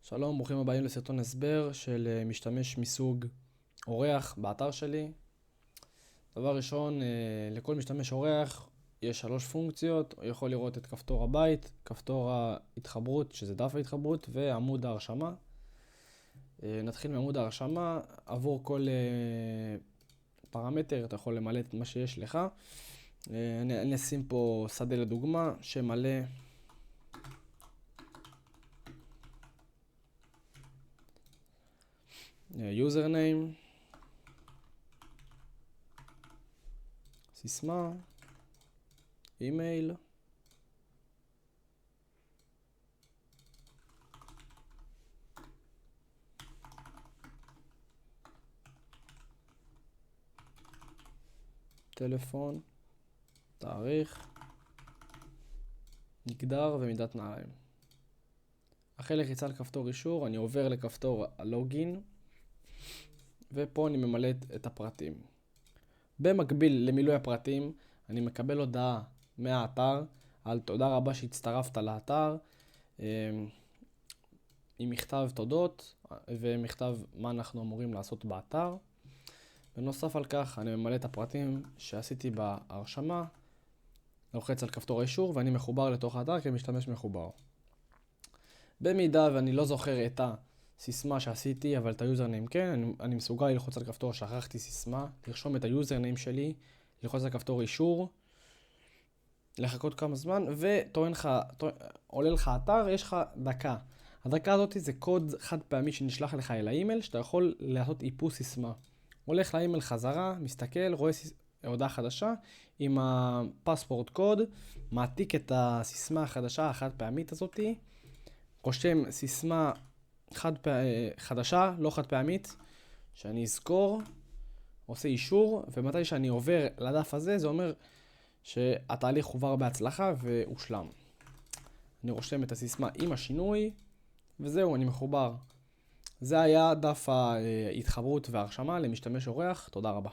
שלום, ברוכים הבאים לסרטון הסבר של משתמש מסוג אורח באתר שלי. דבר ראשון, לכל משתמש אורח יש 3 פונקציות. הוא יכול לראות את כפתור הבית, כפתור ההתחברות שזה דף ההתחברות ועמוד ההרשמה. נתחיל מעמוד ההרשמה. עבור כל פרמטר אתה יכול למלא את מה שיש לך. אני אשים פה שדה לדוגמה שמלא username, סיסמה, אימייל, טלפון, תאריך, מגדר ומידת נעליים. אחרי לחיצה על כפתור אישור אני עובר לכפתור הלוגין ופה אני ממלא את הפרטים. במקביל למילוי הפרטים אני מקבל הודעה מהאתר על תודה רבה שהצטרפת לאתר עם מכתב תודות ומכתב מה אנחנו אמורים לעשות באתר. בנוסף על כך אני ממלא את הפרטים שעשיתי בהרשמה, לוחץ על כפתור האישור ואני מחובר לתוך האתר כמשתמש מחובר. במידה ואני לא זוכר את הסיסמה שעשיתי אבל את היוזרניים כן, אני מסוגל ללחוץ על כפתור שכחתי סיסמה, לרשום את היוזרניים שלי, ללחוץ על כפתור אישור, לחכות כמה זמן ועולה לך אתר, יש לך דקה. הדקה הזאת זה קוד חד פעמי שנשלח לך אל האימייל שאתה יכול לעשות איפוס סיסמה. הולך לאימייל חזרה, מסתכל, רואה הודעה חדשה עם הפספורט קוד, מעתיק את הסיסמה החדשה החד פעמית הזאת, רושם סיסמה חדשה, לא חד פעמית, שאני אזכור, עושה אישור, ומתי שאני עובר לדף הזה, זה אומר שהתהליך עובר בהצלחה והושלם. אני רושם את הסיסמה עם השינוי, וזהו, אני מחובר. זה היה דף ההתחברות וההרשמה למשתמש אורח. תודה רבה.